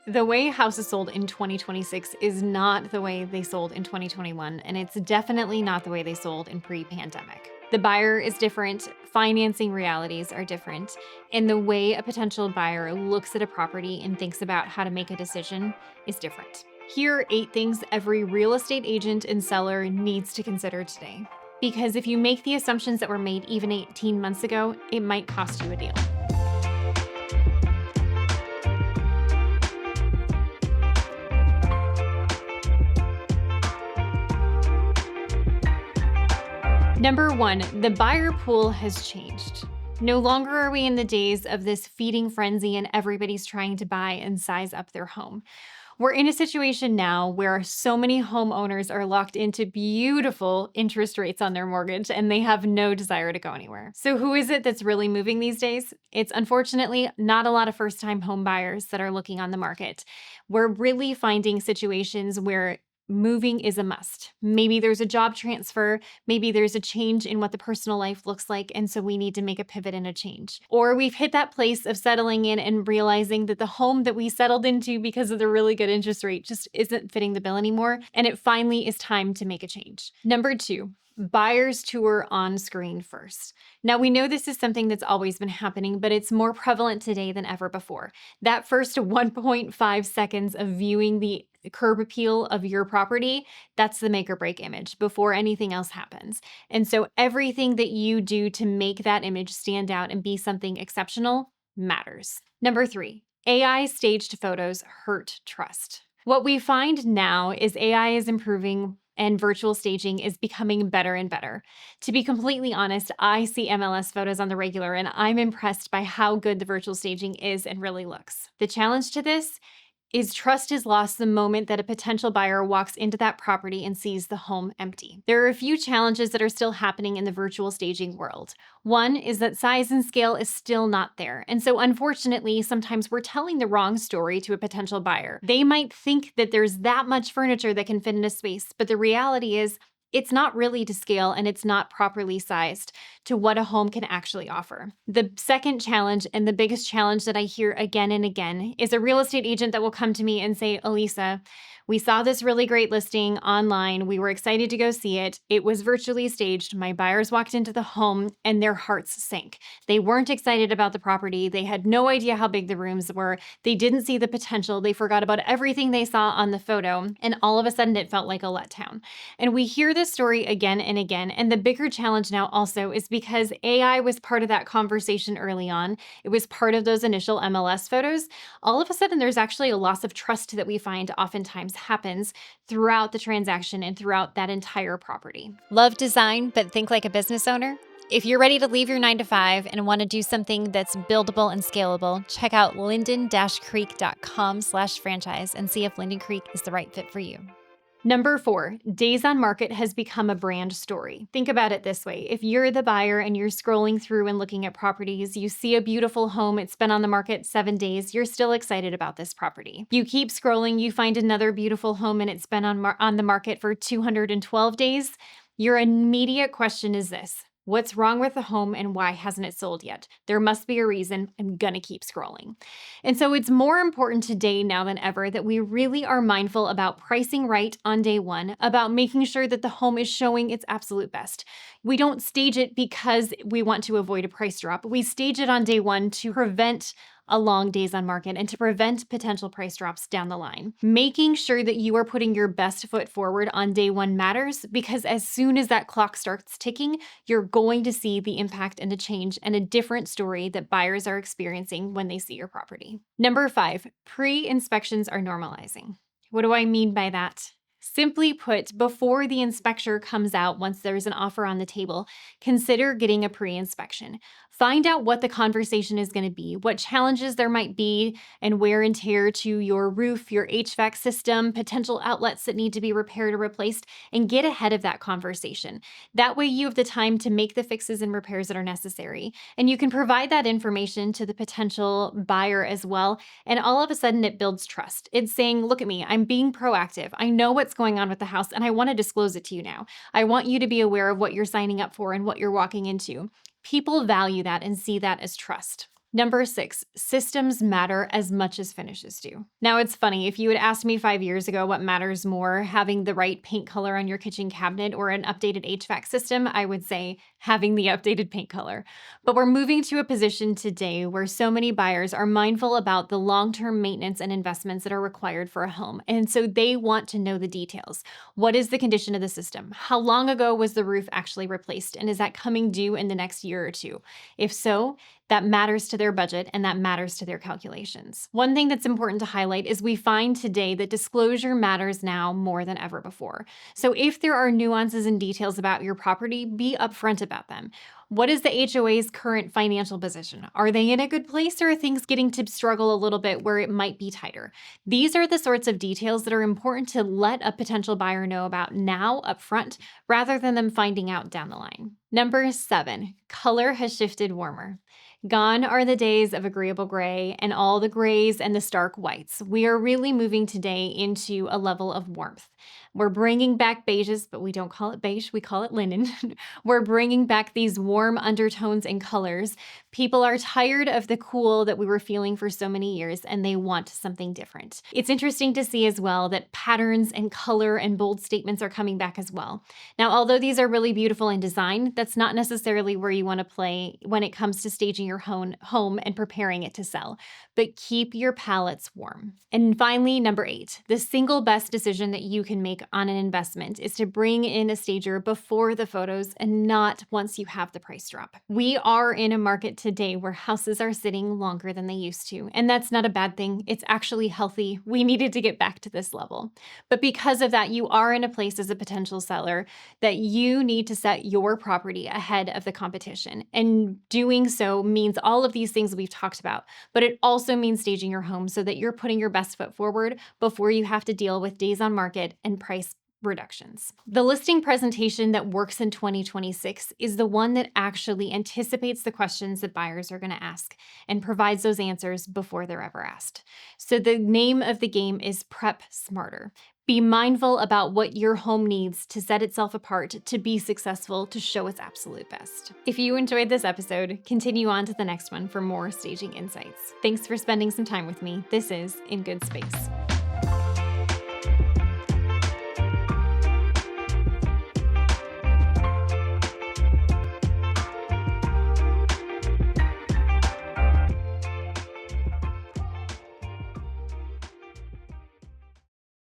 The way houses sold in 2026 is not the way they sold in 2021, and it's definitely not the way they sold in pre-pandemic. The buyer is different, financing realities are different, and the way a potential buyer looks at a property and thinks about how to make a decision is different. Here are 8 things every real estate agent and seller needs to consider today. Because if you make the assumptions that were made even 18 months ago, it might cost you a deal. Number 1, the buyer pool has changed. No longer are we in the days of this feeding frenzy and everybody's trying to buy and size up their home. We're in a situation now where so many homeowners are locked into beautiful interest rates on their mortgage and they have no desire to go anywhere. So who is it that's really moving these days? It's unfortunately not a lot of first-time home buyers that are looking on the market. We're really finding situations where moving is a must. Maybe there's a job transfer, maybe there's a change in what the personal life looks like, and so we need to make a pivot and a change. Or we've hit that place of settling in and realizing that the home that we settled into because of the really good interest rate just isn't fitting the bill anymore, and it finally is time to make a change. Number 2, buyers tour on screen first. Now, we know this is something that's always been happening, but it's more prevalent today than ever before. That first 1.5 seconds of viewing the curb appeal of your property, that's the make or break image before anything else happens. And so everything that you do to make that image stand out and be something exceptional matters. Number 3, AI staged photos hurt trust. What we find now is AI is improving and virtual staging is becoming better and better. To be completely honest, I see MLS photos on the regular and I'm impressed by how good the virtual staging is and really looks. The challenge to this is trust is lost the moment that a potential buyer walks into that property and sees the home empty. There are a few challenges that are still happening in the virtual staging world. One is that size and scale is still not there. And so unfortunately, sometimes we're telling the wrong story to a potential buyer. They might think that there's that much furniture that can fit in a space, but the reality is it's not really to scale and it's not properly sized to what a home can actually offer. The second challenge and the biggest challenge that I hear again and again is a real estate agent that will come to me and say, Alisa, we saw this really great listing online. We were excited to go see it. It was virtually staged. My buyers walked into the home and their hearts sank. They weren't excited about the property. They had no idea how big the rooms were. They didn't see the potential. They forgot about everything they saw on the photo. And all of a sudden it felt like a letdown. And we hear this story again and again. And the bigger challenge now also is because AI was part of that conversation early on. It was part of those initial MLS photos. All of a sudden, there's actually a loss of trust that we find oftentimes happens throughout the transaction and throughout that entire property. Love design, but think like a business owner? If you're ready to leave your 9-to-5 and want to do something that's buildable and scalable, check out linden-creek.com/franchise and see if Linden Creek is the right fit for you. Number 4, days on market has become a brand story. Think about it this way. If you're the buyer and you're scrolling through and looking at properties, you see a beautiful home, it's been on the market 7 days, you're still excited about this property. You keep scrolling, you find another beautiful home and it's been on the market for 212 days. Your immediate question is this: what's wrong with the home and why hasn't it sold yet? There must be a reason. I'm gonna keep scrolling. And so it's more important today now than ever that we really are mindful about pricing right on day one, about making sure that the home is showing its absolute best. We don't stage it because we want to avoid a price drop. We stage it on day one to prevent a long days on market and to prevent potential price drops down the line. Making sure that you are putting your best foot forward on day one matters, because as soon as that clock starts ticking, you're going to see the impact and the change and a different story that buyers are experiencing when they see your property. Number 5, pre-inspections are normalizing. What do I mean by that? Simply put, before the inspector comes out, once there's an offer on the table, consider getting a pre-inspection. Find out what the conversation is going to be, what challenges there might be, and wear and tear to your roof, your HVAC system, potential outlets that need to be repaired or replaced, and get ahead of that conversation. That way you have the time to make the fixes and repairs that are necessary, and you can provide that information to the potential buyer as well, and all of a sudden it builds trust. It's saying, look at me, I'm being proactive. I know what's going on with the house, and I want to disclose it to you now. I want you to be aware of what you're signing up for and what you're walking into. People value that and see that as trust. Number 6, systems matter as much as finishes do. Now, it's funny, if you had asked me 5 years ago what matters more, having the right paint color on your kitchen cabinet or an updated HVAC system, I would say having the updated paint color. But we're moving to a position today where so many buyers are mindful about the long term maintenance and investments that are required for a home. And so they want to know the details. What is the condition of the system? How long ago was the roof actually replaced? And is that coming due in the next year or two? If so, that matters to their budget and that matters to their calculations. One thing that's important to highlight is we find today that disclosure matters now more than ever before. So if there are nuances and details about your property, be upfront about them. What is the HOA's current financial position? Are they in a good place, or are things getting to struggle a little bit where it might be tighter? These are the sorts of details that are important to let a potential buyer know about now upfront rather than them finding out down the line. Number 7, color has shifted warmer. Gone are the days of agreeable gray and all the grays and the stark whites. We are really moving today into a level of warmth. We're bringing back beiges, but we don't call it beige, we call it linen. We're bringing back these warm undertones and colors. People are tired of the cool that we were feeling for so many years, and they want something different. It's interesting to see as well that patterns and color and bold statements are coming back as well. Now, although these are really beautiful in design, that's not necessarily where you want to play when it comes to staging your home and preparing it to sell. But keep your palettes warm. And finally, number 8, the single best decision that you can make on an investment is to bring in a stager before the photos and not once you have the price drop. We are in a market today where houses are sitting longer than they used to, and that's not a bad thing. It's actually healthy. We needed to get back to this level. But because of that, you are in a place as a potential seller that you need to set your property ahead of the competition. And doing so means all of these things we've talked about, but it also means staging your home so that you're putting your best foot forward before you have to deal with days on market and price reductions. The listing presentation that works in 2026 is the one that actually anticipates the questions that buyers are going to ask and provides those answers before they're ever asked. So the name of the game is Prep Smarter. Be mindful about what your home needs to set itself apart, to be successful, to show its absolute best. If you enjoyed this episode, continue on to the next one for more staging insights. Thanks for spending some time with me. This is In Good Space.